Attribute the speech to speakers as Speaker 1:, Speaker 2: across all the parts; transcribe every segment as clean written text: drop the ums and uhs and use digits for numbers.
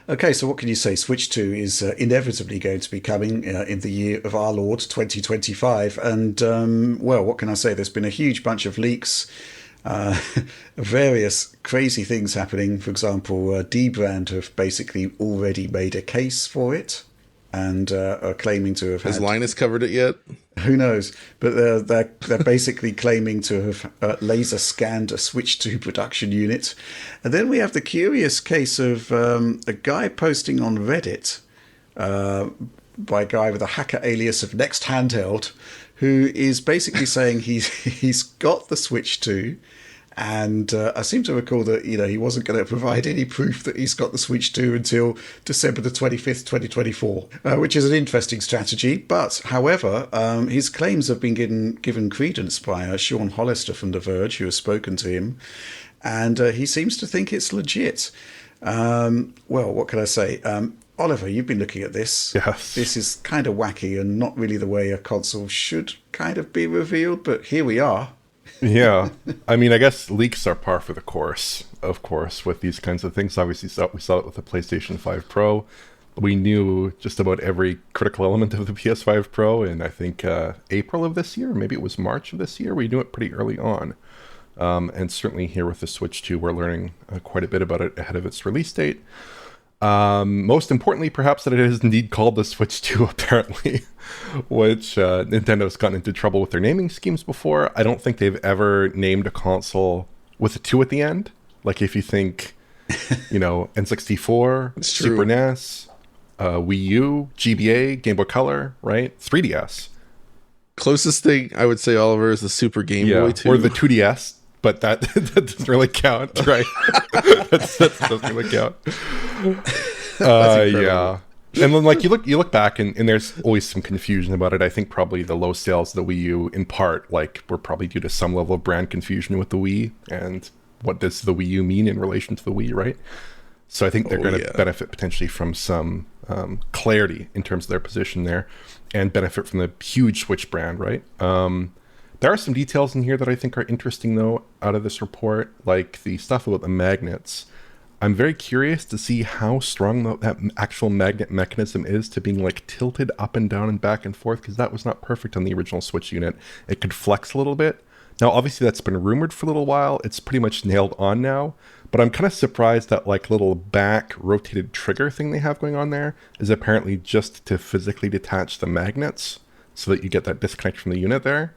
Speaker 1: Okay, so what can you say? Switch 2 is inevitably going to be coming in the year of our Lord 2025. And, well, what can I say? There's been a huge bunch of leaks, uh, various crazy things happening. For example, Dbrand have basically already made a case for it and are claiming to have
Speaker 2: Has
Speaker 1: had,
Speaker 2: Linus covered it yet?
Speaker 1: who knows, but they're basically claiming to have laser scanned a Switch 2 production unit. And then we have the curious case of a guy posting on Reddit uh, by a guy with a hacker alias of Next Handheld, who is basically saying he's got the Switch 2. And I seem to recall that he wasn't going to provide any proof that he's got the Switch 2 until December the 25th, 2024, which is an interesting strategy. But however, his claims have been given credence by Sean Hollister from The Verge, who has spoken to him, and he seems to think it's legit. Well, what can I say? Oliver, you've been looking at this.
Speaker 3: Yes.
Speaker 1: This is kind of wacky and not really the way a console should kind of be revealed, but here we are.
Speaker 3: Yeah. I mean, I guess leaks are par for the course, of course, with these kinds of things. Obviously, we saw it with the PlayStation 5 Pro. We knew just about every critical element of the PS5 Pro in, I think, April of this year. Maybe it was March of this year. We knew it pretty early on. And certainly here with the Switch 2, we're learning quite a bit about it ahead of its release date. Most importantly, perhaps, that it is indeed called the Switch 2, apparently, which Nintendo's gotten into trouble with their naming schemes before. I don't think they've ever named a console with a 2 at the end. Like if you think, N64,
Speaker 2: It's
Speaker 3: Super
Speaker 2: true.
Speaker 3: NES, Wii U, GBA, Game Boy Color, right? 3DS.
Speaker 2: Closest thing I would say, Oliver, is the Super Game Boy 2.
Speaker 3: Or the 2DS, but that, that doesn't really count, right? that doesn't really count.
Speaker 2: incredible.
Speaker 3: Yeah. And then you look back and there's always some confusion about it. I think probably the low sales of the Wii U in part were probably due to some level of brand confusion with the Wii and what does the Wii U mean in relation to the Wii, right? So I think they're going to benefit potentially from some clarity in terms of their position there and benefit from the huge Switch brand, right? There are some details in here that I think are interesting though out of this report, like the stuff about the magnets. I'm very curious to see how strong that actual magnet mechanism is to being like tilted up and down and back and forth, because that was not perfect on the original Switch unit. It could flex a little bit. Now, obviously, that's been rumored for a little while. It's pretty much nailed on now. But I'm kind of surprised that like little back rotated trigger thing they have going on there is apparently just to physically detach the magnets so that you get that disconnect from the unit there.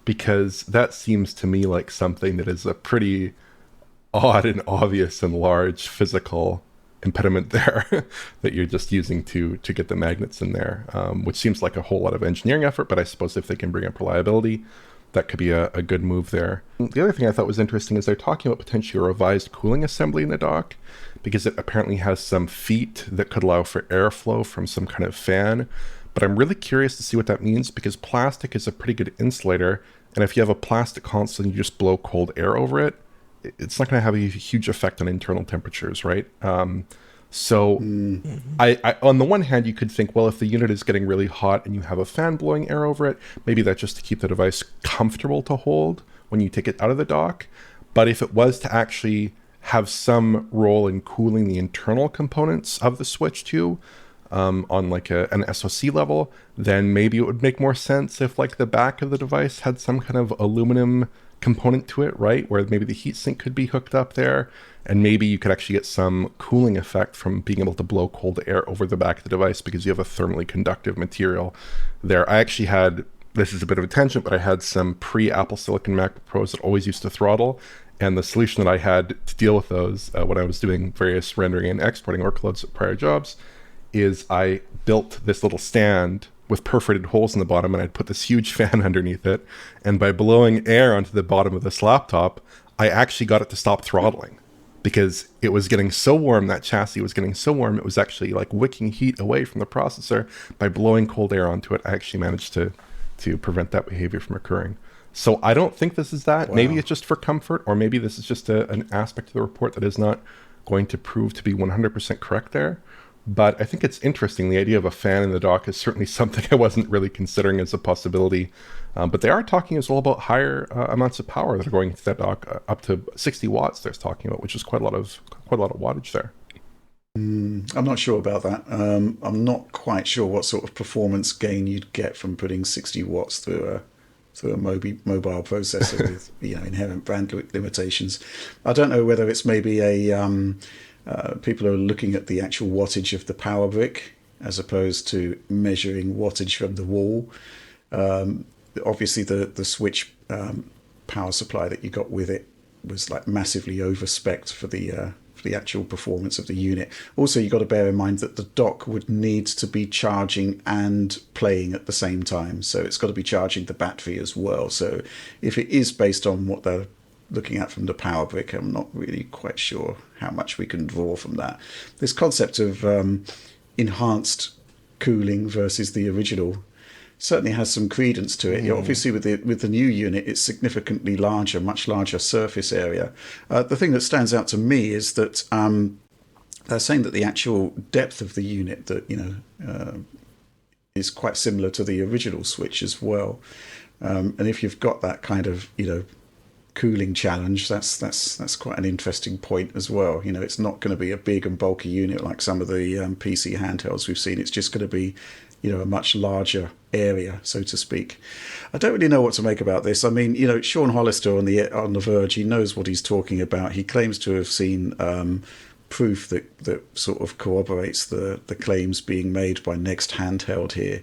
Speaker 3: Because that seems to me like something that is a pretty odd and obvious and large physical impediment there that you're just using to get the magnets in there, which seems like a whole lot of engineering effort, but I suppose if they can bring up reliability, that could be a good move there. The other thing I thought was interesting is they're talking about potentially a revised cooling assembly in the dock, because it apparently has some feet that could allow for airflow from some kind of fan. But I'm really curious to see what that means, because plastic is a pretty good insulator, and if you have a plastic console and you just blow cold air over it, it's not going to have a huge effect on internal temperatures, right? I on the one hand, you could think, well, if the unit is getting really hot and you have a fan blowing air over it, maybe that's just to keep the device comfortable to hold when you take it out of the dock. But if it was to actually have some role in cooling the internal components of the Switch 2, on like an SoC level, then maybe it would make more sense if like the back of the device had some kind of aluminum component to it, right? Where maybe the heatsink could be hooked up there, and maybe you could actually get some cooling effect from being able to blow cold air over the back of the device because you have a thermally conductive material there. I actually had, this is a bit of a tangent, but I had some pre-Apple Silicon MacBook Pros that always used to throttle, and the solution that I had to deal with those when I was doing various rendering and exporting workloads at prior jobs is I built this little stand with perforated holes in the bottom, and I'd put this huge fan underneath it, and by blowing air onto the bottom of this laptop, I actually got it to stop throttling because it was getting so warm, that chassis was getting so warm, it was actually like wicking heat away from the processor. By blowing cold air onto it, I actually managed to prevent that behavior from occurring. So I don't think this is that. Wow. Maybe it's just for comfort, or maybe this is just an aspect of the report that is not going to prove to be 100% correct there. But I think it's interesting. The idea of a fan in the dock is certainly something I wasn't really considering as a possibility. But they are talking as well about higher amounts of power that are going into that dock, up to 60 watts. They're talking about, which is quite a lot of wattage there.
Speaker 1: I'm not sure about that. I'm not quite sure what sort of performance gain you'd get from putting 60 watts through a mobile processor with inherent bandwidth limitations. I don't know whether it's maybe people are looking at the actual wattage of the power brick as opposed to measuring wattage from the wall. Obviously, the switch power supply that you got with it was like massively overspec'd for the actual performance of the unit. Also, you've got to bear in mind that the dock would need to be charging and playing at the same time. So it's got to be charging the battery as well. So if it is based on what they're looking at from the power brick, I'm not really quite sure how much we can draw from that. This concept of enhanced cooling versus the original certainly has some credence to it. Obviously, with the new unit, it's significantly larger, much larger surface area. The thing that stands out to me is that they're saying that the actual depth of the unit is quite similar to the original Switch as well. And if you've got that kind of cooling challenge, that's quite an interesting point as well. It's not going to be a big and bulky unit like some of the PC handhelds we've seen. It's just going to be a much larger area, so to speak. I don't really know what to make about this. I mean, Sean Hollister on the Verge, he knows what he's talking about. He claims to have seen proof that sort of corroborates the claims being made by Next Handheld here.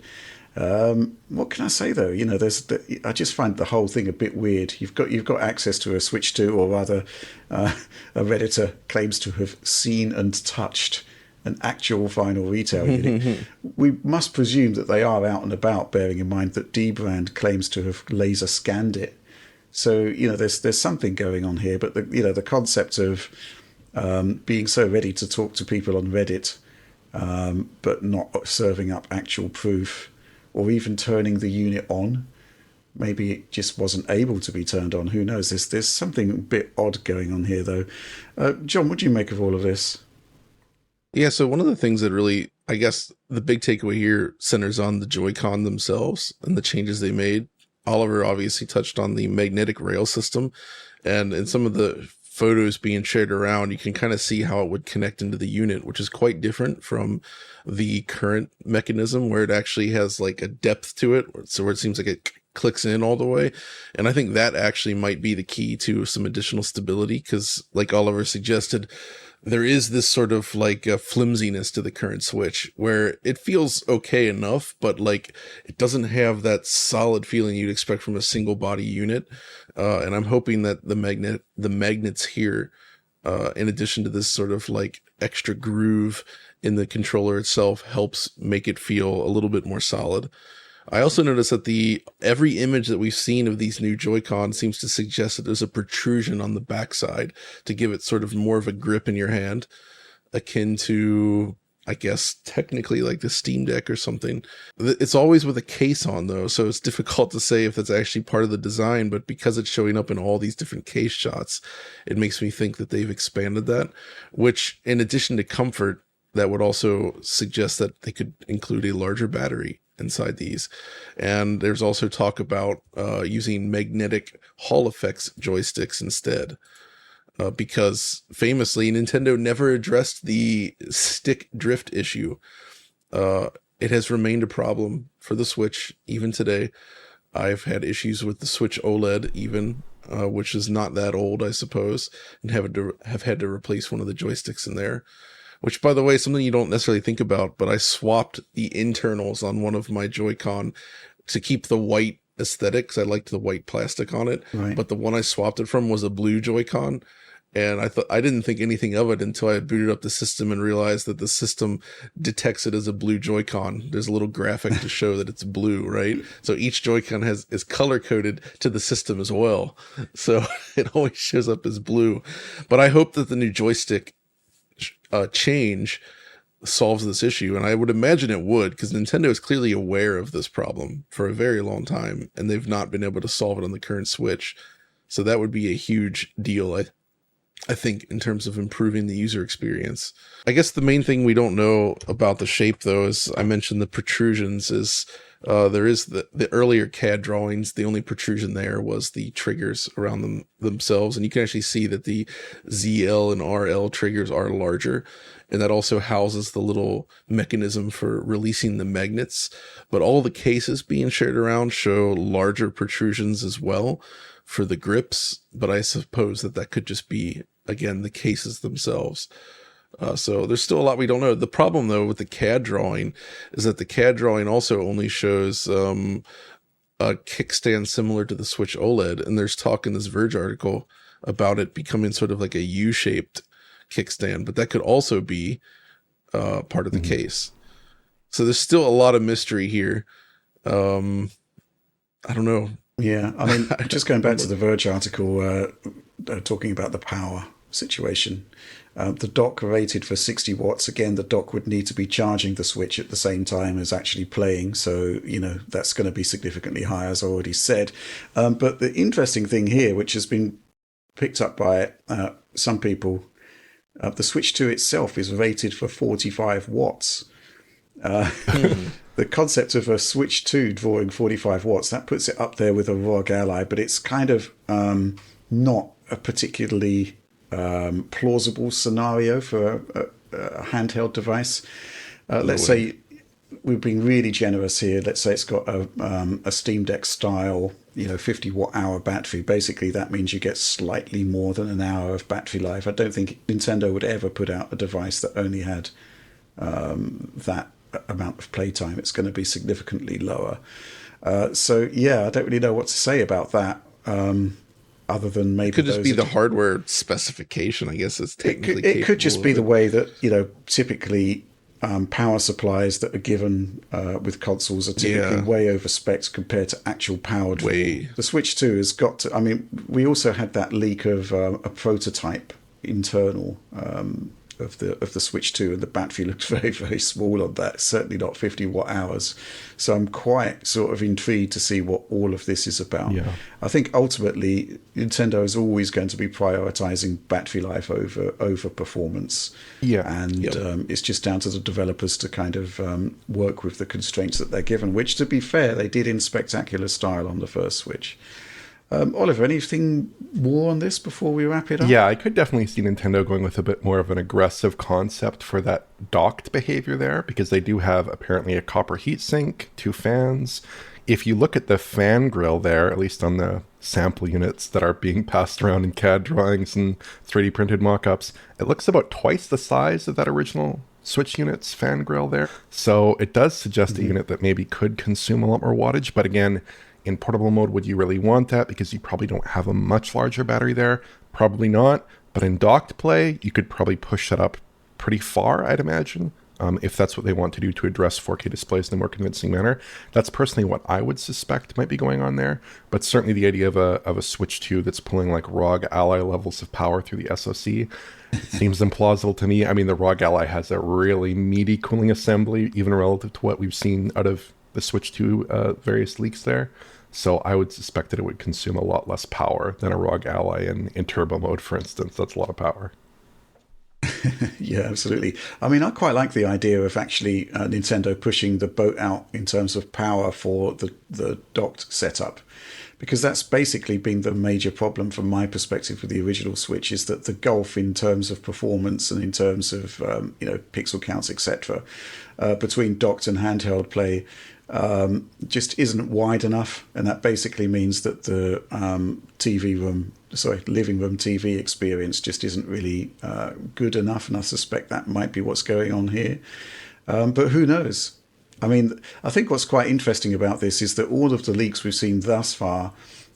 Speaker 1: What can I say though? I just find the whole thing a bit weird. You've got access to a Switch 2, or rather, a Redditor claims to have seen and touched an actual final retail unit. We must presume that they are out and about, bearing in mind that Dbrand claims to have laser scanned it. So there's something going on here. But the concept of being so ready to talk to people on Reddit, but not serving up actual proof, or even turning the unit on. Maybe it just wasn't able to be turned on. Who knows? There's something a bit odd going on here, though. John, what do you make of all of this?
Speaker 2: Yeah, so one of the things that really, I guess, the big takeaway here centers on the Joy-Con themselves and the changes they made. Oliver obviously touched on the magnetic rail system, and in some of the photos being shared around, you can kind of see how it would connect into the unit, which is quite different from the current mechanism where it actually has like a depth to it, so where it seems like it clicks in all the way. And I think that actually might be the key to some additional stability, because like Oliver suggested, there is this sort of like flimsiness to the current Switch where it feels okay enough, but like it doesn't have that solid feeling you'd expect from a single body unit. And I'm hoping that the magnets here, in addition to this sort of like extra groove in the controller itself, helps make it feel a little bit more solid. I also noticed that every image that we've seen of these new Joy-Con seems to suggest that there's a protrusion on the backside to give it sort of more of a grip in your hand, akin to, I guess, technically like the Steam Deck or something. It's always with a case on though, so it's difficult to say if that's actually part of the design, but because it's showing up in all these different case shots, it makes me think that they've expanded that, which in addition to comfort, that would also suggest that they could include a larger battery inside these. And there's also talk about using magnetic Hall effects joysticks instead, because famously Nintendo never addressed the stick drift issue. It has remained a problem for the Switch even today. I've had issues with the Switch OLED even, which is not that old, I suppose, and have had to replace one of the joysticks in there. Which, by the way, is something you don't necessarily think about, but I swapped the internals on one of my Joy-Con to keep the white aesthetic, because I liked the white plastic on it.
Speaker 1: Right.
Speaker 2: But the one I swapped it from was a blue Joy-Con, and I didn't think anything of it until I booted up the system and realized that the system detects it as a blue Joy-Con. There's a little graphic to show that it's blue, right? So each Joy-Con is color-coded to the system as well. So it always shows up as blue. But I hope that the new joystick change solves this issue, and I would imagine it would, because Nintendo is clearly aware of this problem for a very long time, and they've not been able to solve it on the current Switch. So that would be a huge deal, I think, in terms of improving the user experience. I guess the main thing we don't know about the shape, though, is I mentioned the protrusions, is There is the earlier CAD drawings. The only protrusion there was the triggers around themselves, and you can actually see that the ZL and RL triggers are larger, and that also houses the little mechanism for releasing the magnets. But all the cases being shared around show larger protrusions as well for the grips. But I suppose that could just be, again, the cases themselves. So there's still a lot we don't know. The problem, though, with the CAD drawing is that the CAD drawing also only shows a kickstand similar to the Switch OLED. And there's talk in this Verge article about it becoming sort of like a U-shaped kickstand, but that could also be part of the case. So there's still a lot of mystery here. I don't know.
Speaker 1: Yeah, I mean, just going back to the Verge article, talking about the power situation. The dock rated for 60 watts. Again, the dock would need to be charging the Switch at the same time as actually playing. So, that's going to be significantly higher, as I already said. But the interesting thing here, which has been picked up by some people, the Switch 2 itself is rated for 45 watts. The concept of a Switch 2 drawing 45 watts, that puts it up there with a ROG Ally, but it's kind of not a particularly plausible scenario for a handheld device. Let's say we've been really generous here. Let's say it's got a Steam Deck style, 50 watt hour battery. Basically, that means you get slightly more than an hour of battery life. I don't think Nintendo would ever put out a device that only had that amount of playtime. It's going to be significantly lower. So yeah, I don't really know what to say about that. Other than maybe
Speaker 2: it could just be the hardware specification, I guess. It's technically
Speaker 1: it could just be the way that typically power supplies that are given with consoles are typically way over specced compared to actual power draw. The Switch 2 has got to. I mean, we also had that leak of a prototype internal of the Switch 2, and the battery looks very, very small on that. Certainly not 50 watt hours. So I'm quite sort of intrigued to see what all of this is about.
Speaker 3: Yeah.
Speaker 1: I think ultimately Nintendo is always going to be prioritizing battery life over performance.
Speaker 3: Yeah.
Speaker 1: And it's just down to the developers to kind of work with the constraints that they're given, which, to be fair, they did in spectacular style on the first Switch. Oliver, anything more on this before we wrap it up?
Speaker 3: Yeah, I could definitely see Nintendo going with a bit more of an aggressive concept for that docked behavior there, because they do have apparently a copper heatsink, 2 fans. If you look at the fan grill there, at least on the sample units that are being passed around in CAD drawings and 3D printed mock-ups, it looks about twice the size of that original Switch unit's fan grill there. So it does suggest a unit that maybe could consume a lot more wattage, but again, in portable mode, would you really want that? Because you probably don't have a much larger battery there. Probably not. But in docked play, you could probably push that up pretty far, I'd imagine, if that's what they want to do to address 4K displays in a more convincing manner. That's personally what I would suspect might be going on there. But certainly the idea of a Switch 2 that's pulling like ROG Ally levels of power through the SoC seems implausible to me. I mean, the ROG Ally has a really meaty cooling assembly, even relative to what we've seen out of the Switch 2 various leaks there. So I would suspect that it would consume a lot less power than a ROG Ally in turbo mode, for instance. That's a lot of power.
Speaker 1: Yeah, absolutely. I mean, I quite like the idea of actually Nintendo pushing the boat out in terms of power for the docked setup, because that's basically been the major problem from my perspective with the original Switch, is that the gulf in terms of performance and in terms of pixel counts, etc., between docked and handheld play just isn't wide enough, and that basically means that the living room TV experience just isn't really good enough, and I suspect that might be what's going on here. But who knows? I mean, I think what's quite interesting about this is that all of the leaks we've seen thus far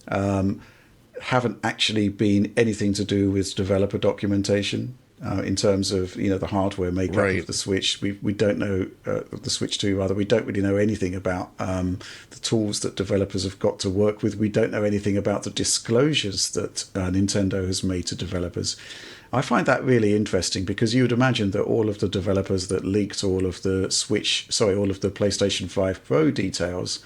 Speaker 1: haven't actually been anything to do with developer documentation. In terms of the hardware makeup of the Switch, we don't know the Switch 2 rather. We don't really know anything about the tools that developers have got to work with. We don't know anything about the disclosures that Nintendo has made to developers. I find that really interesting, because you would imagine that all of the developers that leaked all of the PlayStation 5 Pro details,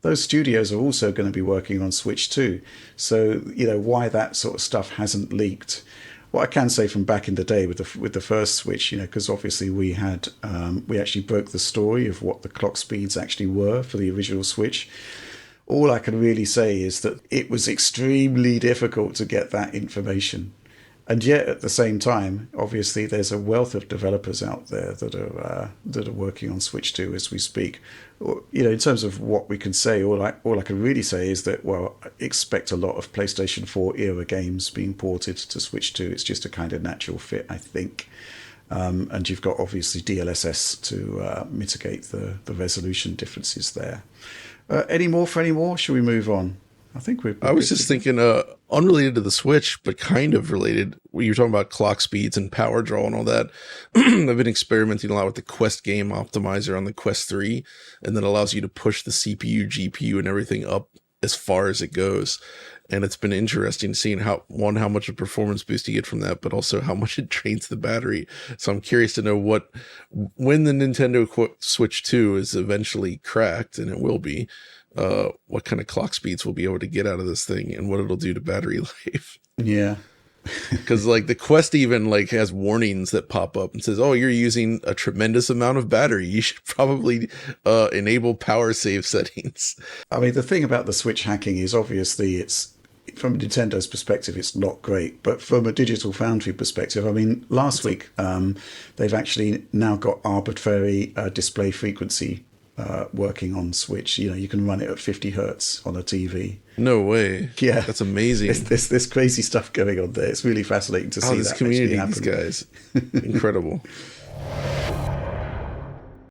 Speaker 1: those studios are also going to be working on Switch 2. So why that sort of stuff hasn't leaked. what I can say from back in the day with the first Switch, because obviously we had we actually broke the story of what the clock speeds actually were for the original Switch. All I can really say is that it was extremely difficult to get that information. And yet, at the same time, obviously, there's a wealth of developers out there that are working on Switch 2 as we speak. In terms of what we can say, all I can really say is that, well, expect a lot of PlayStation 4 era games being ported to Switch 2. It's just a kind of natural fit, I think. And you've got obviously DLSS to mitigate the resolution differences there. Any more? Should we move on? I think I
Speaker 2: was just thinking, unrelated to the Switch, but kind of related. When you're talking about clock speeds and power draw and all that, I've been experimenting a lot with the Quest game optimizer on the Quest 3, and that allows you to push the CPU, GPU, and everything up as far as it goes. And it's been interesting seeing how much of performance boost you get from that, but also how much it drains the battery. So I'm curious to know when the Nintendo Switch 2 is eventually cracked, and it will be, what kind of clock speeds we'll be able to get out of this thing and what it'll do to battery life.
Speaker 1: Yeah.
Speaker 2: Because like the Quest even like has warnings that pop up and says, oh, you're using a tremendous amount of battery. You should probably enable power save settings.
Speaker 1: I mean, the thing about the Switch hacking is obviously from Nintendo's perspective, it's not great. But from a Digital Foundry perspective, I mean, last week, they've actually now got arbitrary display frequency working on Switch. You can run it at 50 hertz on a TV.
Speaker 2: No way.
Speaker 1: Yeah.
Speaker 2: That's amazing.
Speaker 1: There's crazy stuff going on there. It's really fascinating to see
Speaker 2: this
Speaker 1: that
Speaker 2: community,
Speaker 1: actually happen.
Speaker 2: these guys. Incredible.